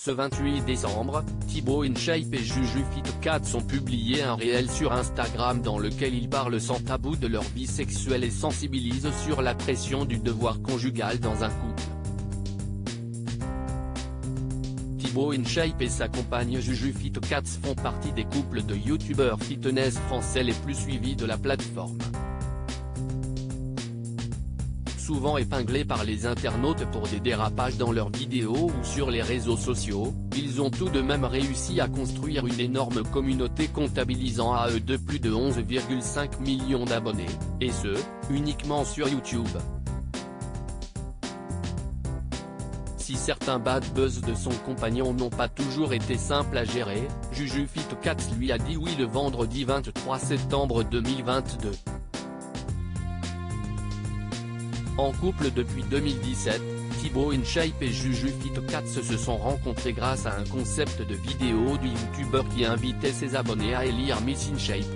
Ce 28 décembre, Thibaut InShape et JujuFit4 ont publié un réel sur Instagram dans lequel ils parlent sans tabou de leur vie sexuelle et sensibilisent sur la pression du devoir conjugal dans un couple. Thibaut InShape et sa compagne JujuFit4 font partie des couples de youtubeurs fitness français les plus suivis de la plateforme. Souvent épinglés par les internautes pour des dérapages dans leurs vidéos ou sur les réseaux sociaux, ils ont tout de même réussi à construire une énorme communauté comptabilisant à eux deux plus de 11,5 millions d'abonnés, et ce, uniquement sur YouTube. Si certains bad buzz de son compagnon n'ont pas toujours été simples à gérer, JujuFit4 lui a dit oui le vendredi 23 septembre 2022. En couple depuis 2017, Thibaut InShape et JujuFit4 se sont rencontrés grâce à un concept de vidéo du youtubeur qui invitait ses abonnés à élire Miss InShape.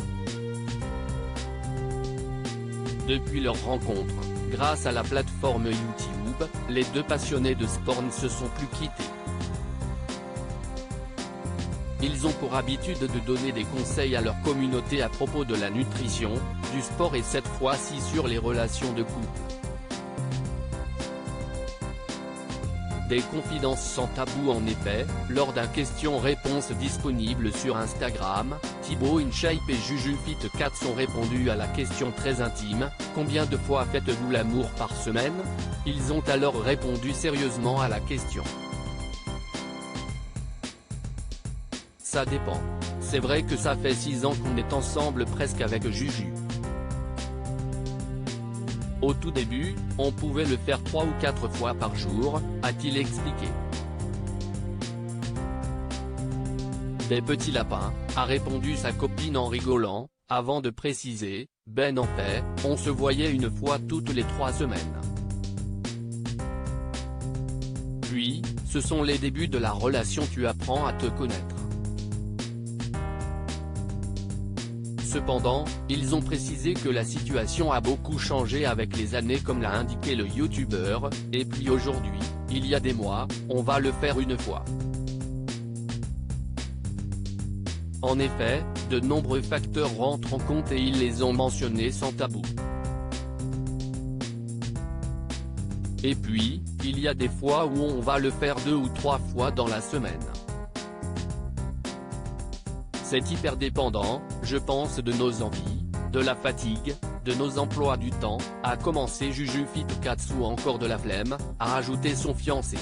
Depuis leur rencontre, grâce à la plateforme YouTube, les deux passionnés de sport ne se sont plus quittés. Ils ont pour habitude de donner des conseils à leur communauté à propos de la nutrition, du sport et cette fois-ci sur les relations de couple. Des confidences sans tabou en effet, lors d'un question-réponse disponible sur Instagram, Thibaut InShape et JujuFit4 ont répondu à la question très intime, « Combien de fois faites-vous l'amour par semaine ?» Ils ont alors répondu sérieusement à la question. Ça dépend. C'est vrai que ça fait 6 ans qu'on est ensemble presque avec Juju. Au tout début, on pouvait le faire 3 ou 4 fois par jour, a-t-il expliqué. Des petits lapins, a répondu sa copine en rigolant, avant de préciser, ben en fait, on se voyait une fois toutes les 3 semaines. Puis, ce sont les débuts de la relation, tu apprends à te connaître. Cependant, ils ont précisé que la situation a beaucoup changé avec les années comme l'a indiqué le youtubeur, et puis aujourd'hui, il y a des mois, on va le faire une fois. En effet, de nombreux facteurs rentrent en compte et ils les ont mentionnés sans tabou. Et puis, il y a des fois où on va le faire 2 ou 3 fois dans la semaine. C'est hyper dépendant, je pense de nos envies, de la fatigue, de nos emplois du temps, a commencé JujuFit4 ou encore de la flemme, a ajouté son fiancé.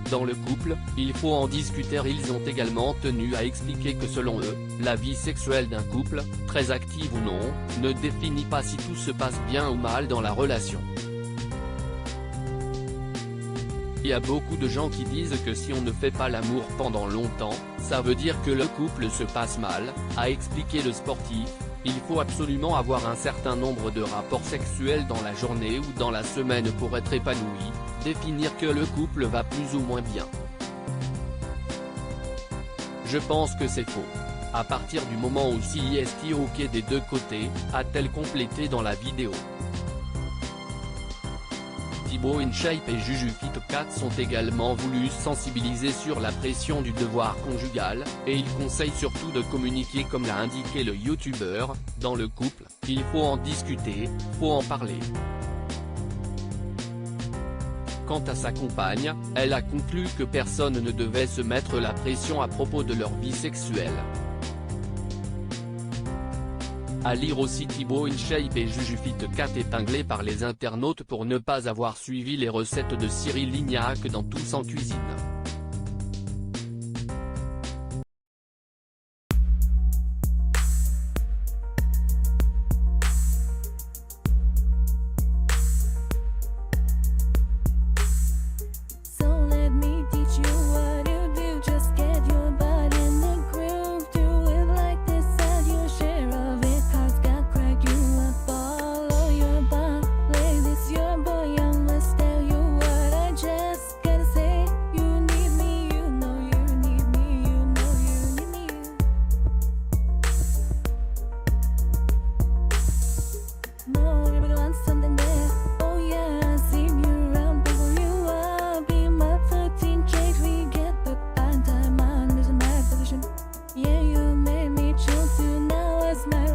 Dans le couple, il faut en discuter. Ils ont également tenu à expliquer que selon eux, la vie sexuelle d'un couple, très active ou non, ne définit pas si tout se passe bien ou mal dans la relation. Il y a beaucoup de gens qui disent que si on ne fait pas l'amour pendant longtemps, ça veut dire que le couple se passe mal, a expliqué le sportif. Il faut absolument avoir un certain nombre de rapports sexuels dans la journée ou dans la semaine pour être épanoui, définir que le couple va plus ou moins bien. Je pense que c'est faux. À partir du moment où c'est ok des deux côtés, a-t-elle complété dans la vidéo. Thibaut InShape et JujuFit4 sont également voulu sensibiliser sur la pression du devoir conjugal, et ils conseillent surtout de communiquer comme l'a indiqué le youtubeur, dans le couple, il faut en discuter, faut en parler. Quant à sa compagne, elle a conclu que personne ne devait se mettre la pression à propos de leur vie sexuelle. À lire aussi Thibaut InShape et JujuFit4 épinglés par les internautes pour ne pas avoir suivi les recettes de Cyril Lignac dans Tous en cuisine. Your boy, I must tell you what I just gotta say. You Christmas.